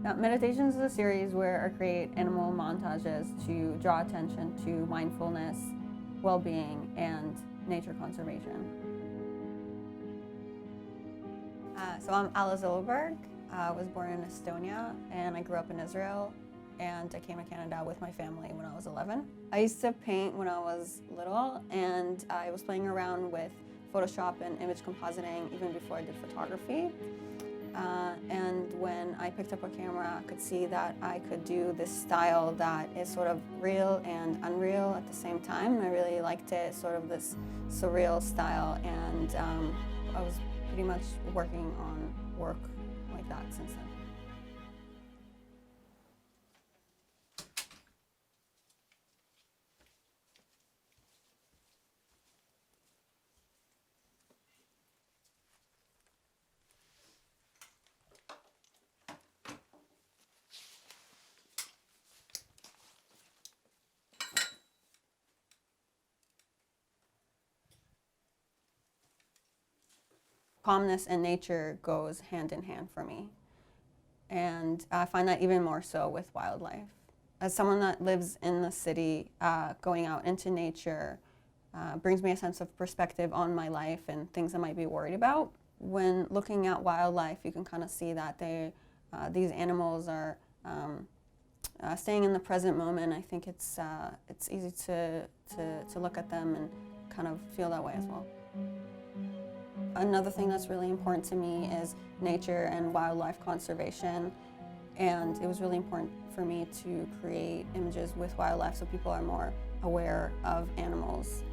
Meditations is a series where I create animal montages to draw attention to mindfulness, well-being, and nature conservation. So I'm Alice Zilberberg. I was born in Estonia and I grew up in Israel, and I came to Canada with my family when I was 11. I used to paint when I was little, and I was playing around with Photoshop and image compositing even before I did photography. And when I picked up a camera, I could see that I could do this style that is sort of real and unreal at the same time. I really liked it, sort of this surreal style, and I was pretty much working on work like that since then. Calmness and nature goes hand in hand for me, and I find that even more so with wildlife. As someone that lives in the city, going out into nature brings me a sense of perspective on my life and things I might be worried about. When looking at wildlife, you can kind of see that these animals are staying in the present moment. I think it's easy to look at them and kind of feel that way as well. Another thing that's really important to me is nature and wildlife conservation, and it was really important for me to create images with wildlife so people are more aware of animals.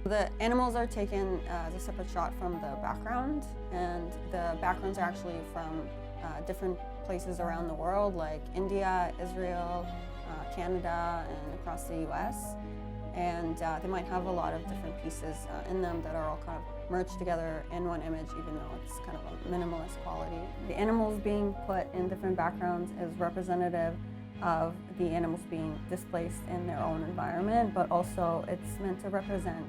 The animals are taken as a separate shot from the background, and the backgrounds are actually from different places around the world, like India, Israel, Canada, and across the US. And they might have a lot of different pieces in them that are all kind of merged together in one image, even though it's kind of a minimalist quality. The animals being put in different backgrounds is representative of the animals being displaced in their own environment, but also it's meant to represent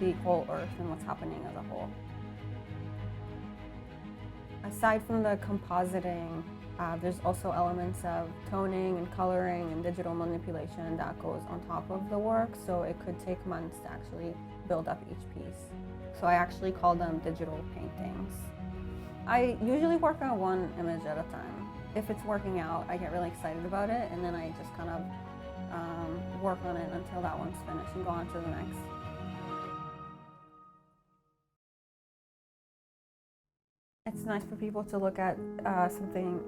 the whole earth and what's happening as a whole. Aside from the compositing, there's also elements of toning and coloring and digital manipulation that goes on top of the work, so it could take months to actually build up each piece. So I actually call them digital paintings. I usually work on one image at a time. If it's working out, I get really excited about it, and then I just kind of work on it until that one's finished and go on to the next. It's nice for people to look at something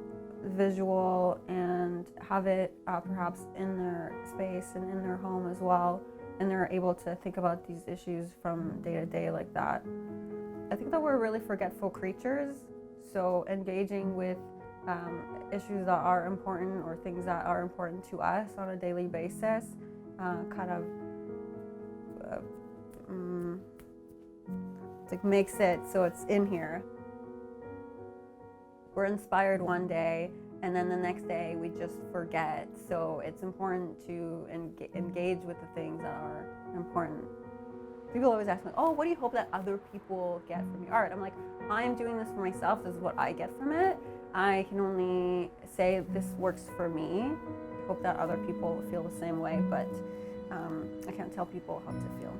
visual and have it perhaps in their space and in their home as well, and they're able to think about these issues from day to day like that. I think that we're really forgetful creatures, so engaging with issues that are important or things that are important to us on a daily basis kind of like makes it so it's in here. We're inspired one day, and then the next day we just forget. So it's important to engage with the things that are important. People always ask me, oh, what do you hope that other people get from your art? I'm like, I'm doing this for myself. This is what I get from it. I can only say this works for me. I hope that other people feel the same way, but I can't tell people how to feel.